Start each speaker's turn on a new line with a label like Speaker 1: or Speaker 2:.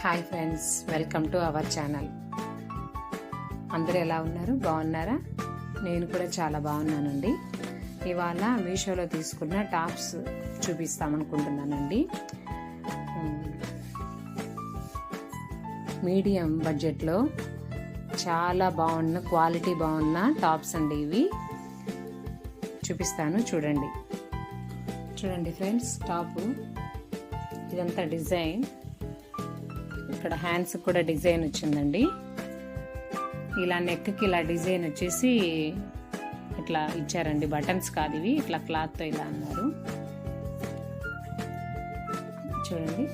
Speaker 1: Hi friends, welcome to our channel. అందరూ ఎలా ఉన్నారు? బాగున్నారా? నేను కూడా చాలా బాగున్నానండి. ఇవాళ మీషోలో తీసుకున్న టాప్స్ చూపిస్తామనుకుంటున్నానండి. మీడియం బడ్జెట్లో చాలా బాగున్న క్వాలిటీ బాగున్న టాప్స్ అండి. ఇవి చూపిస్తాను, చూడండి ఫ్రెండ్స్. టాపు ఇదంతా డిజైన్, ఇక్కడ హ్యాండ్స్ కూడా డిజైన్ వచ్చిందండి. ఇలా నెక్కి ఇలా డిజైన్ వచ్చేసి ఇట్లా ఇచ్చారండి. బటన్స్ కాదు ఇవి, ఇట్లా క్లాత్తో ఇలా అన్నారు. చూడండి,